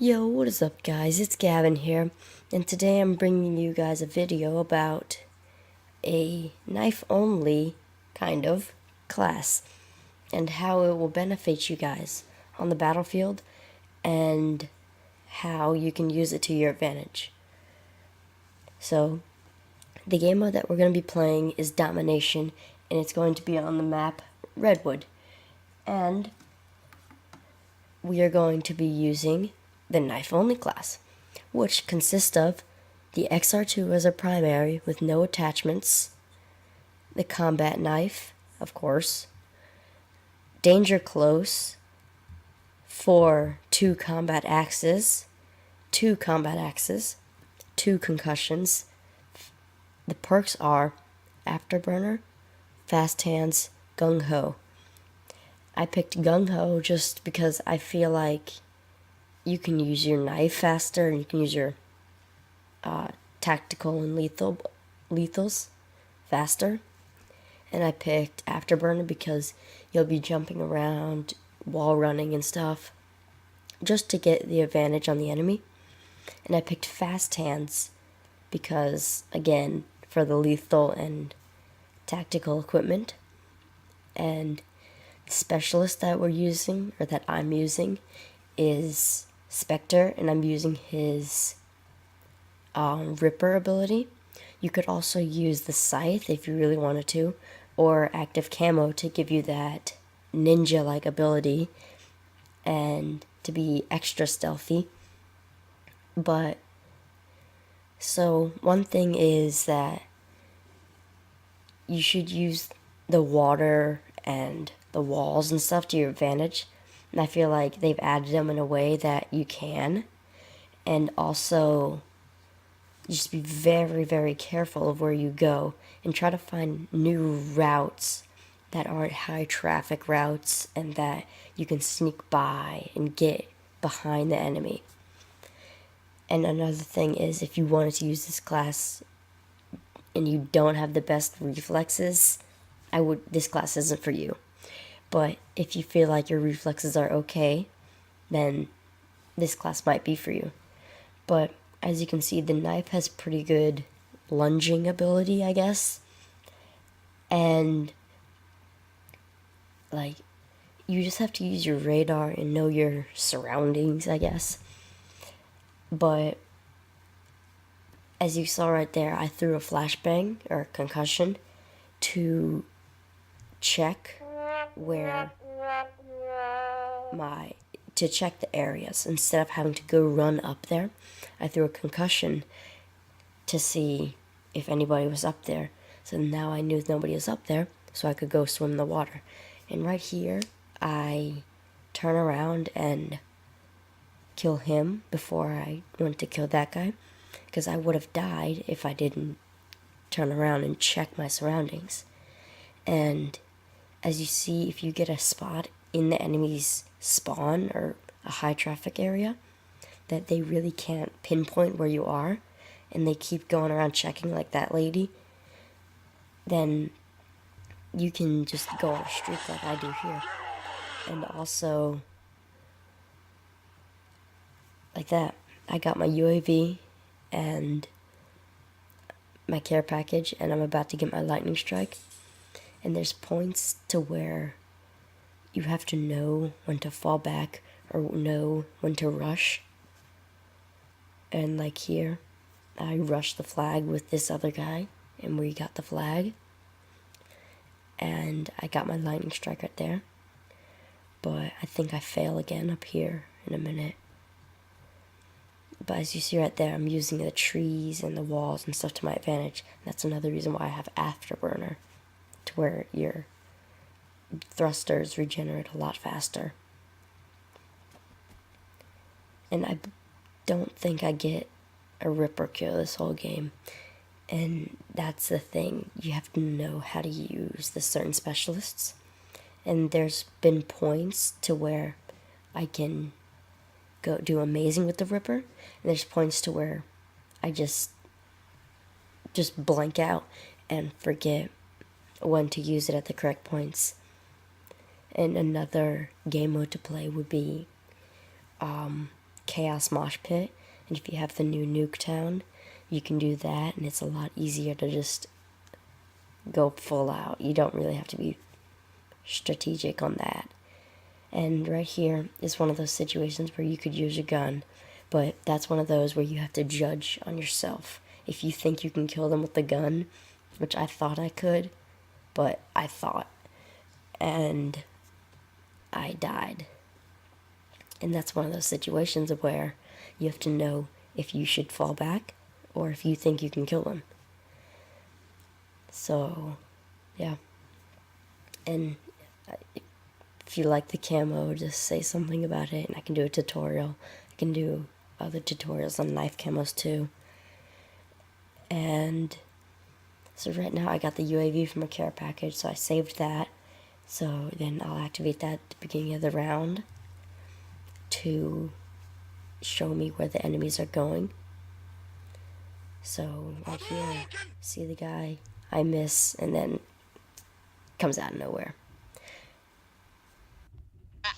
Yo, what is up guys? It's Gavin here, and today I'm bringing you guys a video about a knife-only kind of class and how it will benefit you guys on the battlefield and how you can use it to your advantage. So, the game mode that we're going to be playing is Domination, and it's going to be on the map Redwood. And we are going to be using the knife-only class, which consists of the XR2 as a primary with no attachments, the combat knife, of course, danger close for two combat axes, two concussions. The perks are Afterburner, Fast Hands, Gung Ho. I picked Gung Ho just because I feel like you can use your knife faster and you can use your tactical and lethals faster. And I picked Afterburner because you'll be jumping around, wall running and stuff, just to get the advantage on the enemy. And I picked Fast Hands because, again, for the lethal and tactical equipment. And the specialist that we're using, or that I'm using, is Spectre, and I'm using his Ripper ability. You could also use the Scythe if you really wanted to, or Active Camo to give you that ninja-like ability and to be extra stealthy. But, so one thing is that you should use the water and the walls and stuff to your advantage. And I feel like they've added them in a way that you can. And also, just be very, very careful of where you go and try to find new routes that aren't high traffic routes and that you can sneak by and get behind the enemy. And another thing is, if you wanted to use this class and you don't have the best reflexes, this class isn't for you. But if you feel like your reflexes are okay, then this class might be for you. But as you can see, the knife has pretty good lunging ability, I guess. And, like, you just have to use your radar and know your surroundings, I guess. But, as you saw right there, I threw a flashbang, or concussion, to check where to check the areas. Instead of having to go run up there, I threw a concussion to see if anybody was up there. So now I knew nobody was up there, so I could go swim in the water. And right here, I turn around and kill him before I went to kill that guy, because I would have died if I didn't turn around and check my surroundings. And as you see, if you get a spot in the enemy's spawn or a high traffic area that they really can't pinpoint where you are, and they keep going around checking like that lady, then you can just go on a streak like I do here. And also, like that, I got my UAV and my care package, and I'm about to get my lightning strike. And there's points to where you have to know when to fall back or know when to rush. And like here, I rushed the flag with this other guy, and we got the flag. And I got my lightning strike right there. But I think I fail again up here in a minute. But as you see right there, I'm using the trees and the walls and stuff to my advantage. And that's another reason why I have Afterburner, to where your thrusters regenerate a lot faster. And I don't think I get a Ripper kill this whole game. And that's the thing, you have to know how to use the certain specialists. And there's been points to where I can go do amazing with the Ripper, and there's points to where I just blank out and forget when to use it at the correct points. And another game mode to play would be Chaos Mosh Pit, and if you have the new Nuketown, you can do that, and it's a lot easier to just go full out. You don't really have to be strategic on that. And right here is one of those situations where you could use a gun, but that's one of those where you have to judge on yourself. If you think you can kill them with the gun, which I thought I could, but I thought, and I died. And that's one of those situations where you have to know if you should fall back or if you think you can kill them. So, yeah. And if you like the camo, just say something about it, and I can do a tutorial. I can do other tutorials on knife camos too. And so right now I got the UAV from a care package, so I saved that. So then I'll activate that at the beginning of the round to show me where the enemies are going. So right here, see the guy, I miss, and then comes out of nowhere. I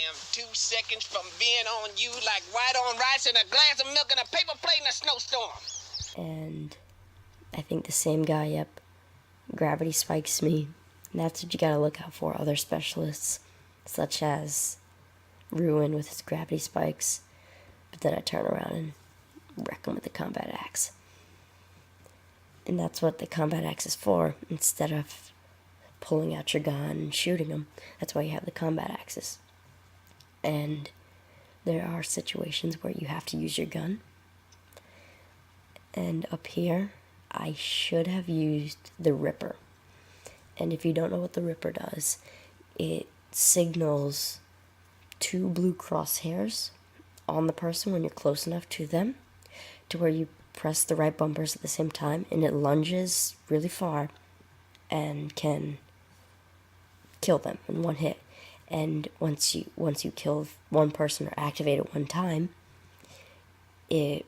am 2 seconds from being on you like white on rice and a glass of milk and a paper plate in a snowstorm. And I think the same guy, yep, gravity spikes me. And that's what you gotta look out for, other specialists, such as Ruin with his gravity spikes. But then I turn around and wreck him with the combat axe. And that's what the combat axe is for, instead of pulling out your gun and shooting them. That's why you have the combat axes. And there are situations where you have to use your gun. And up here, I should have used the Ripper. And if you don't know what the Ripper does, it signals 2 blue crosshairs on the person when you're close enough to them to where you press the right bumpers at the same time, and it lunges really far and can kill them in one hit. And once you kill one person or activate it one time, it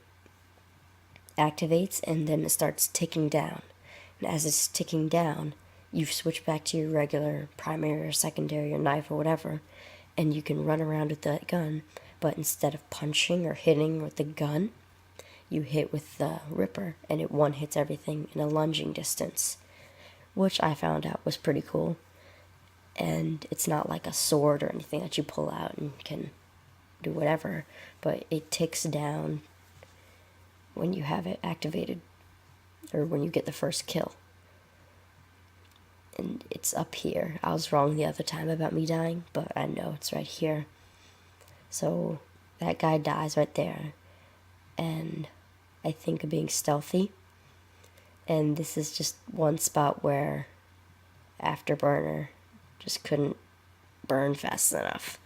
activates and then it starts ticking down. And as it's ticking down, you switch back to your regular primary or secondary or knife or whatever, and you can run around with that gun, but instead of punching or hitting with the gun, you hit with the Ripper, and it one hits everything in a lunging distance, which I found out was pretty cool. And it's not like a sword or anything that you pull out and can do whatever, but it ticks down when you have it activated, or when you get the first kill. And it's up here. I was wrong the other time about me dying, but I know it's right here. So that guy dies right there, and I think of being stealthy. And this is just one spot where Afterburner just couldn't burn fast enough.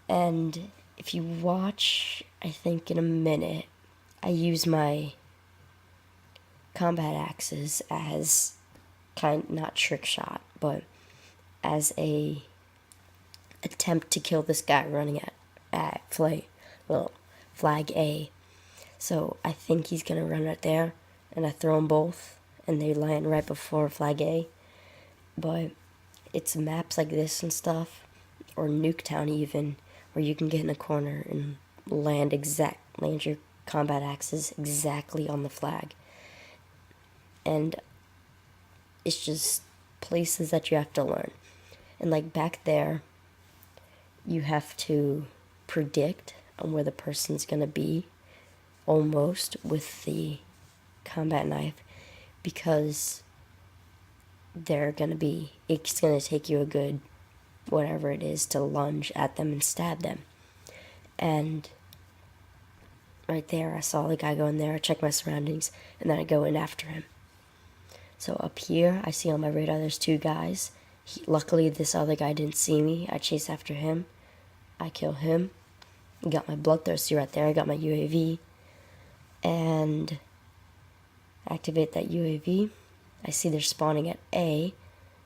And if you watch, I think in a minute, I use my combat axes as not trick shot, but as a attempt to kill this guy running at flag A. So I think he's gonna run right there, and I throw them both, and they land right before flag A. But it's maps like this and stuff, or Nuketown even, where you can get in a corner and land your combat axes exactly on the flag. And it's just places that you have to learn. And like back there, you have to predict on where the person's gonna be, almost, with the combat knife, because it's gonna take you a good whatever it is to lunge at them and stab them. And right there, I saw the guy go in there, I check my surroundings, and then I go in after him. So up here, I see on my radar there's 2 guys. Luckily, this other guy didn't see me. I chase after him. I kill him. I got my bloodthirsty right there. I got my UAV. And activate that UAV. I see they're spawning at A,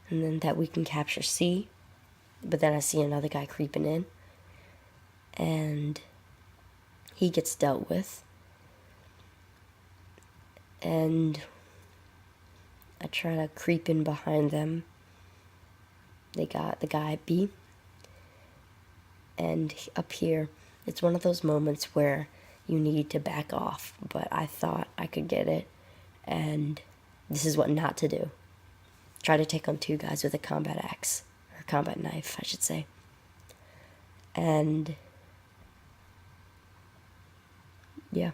and then that we can capture C. But then I see another guy creeping in, and he gets dealt with. And I try to creep in behind them. They got the guy at B. And up here, It's one of those moments where you need to back off, but I thought I could get it, and this is what not to do. Try to take on two guys with a combat axe, or combat knife, I should say. And yeah,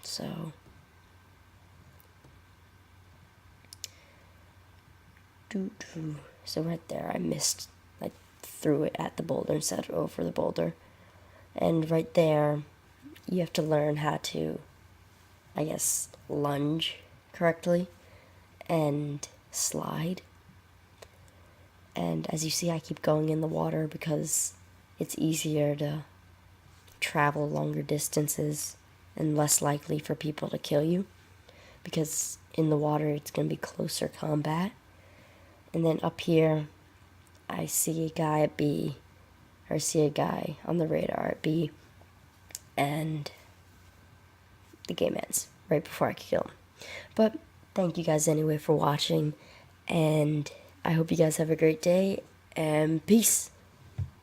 so so right there I missed. I threw it at the boulder instead of over the boulder. And right there you have to learn how to, I guess, lunge correctly and slide. And as you see, I keep going in the water because it's easier to travel longer distances and less likely for people to kill you, because in the water it's going to be closer combat. And then up here I see a guy at B, or see a guy on the radar at B, and the game ends right before I can kill him. But thank you guys anyway for watching, and I hope you guys have a great day, and peace.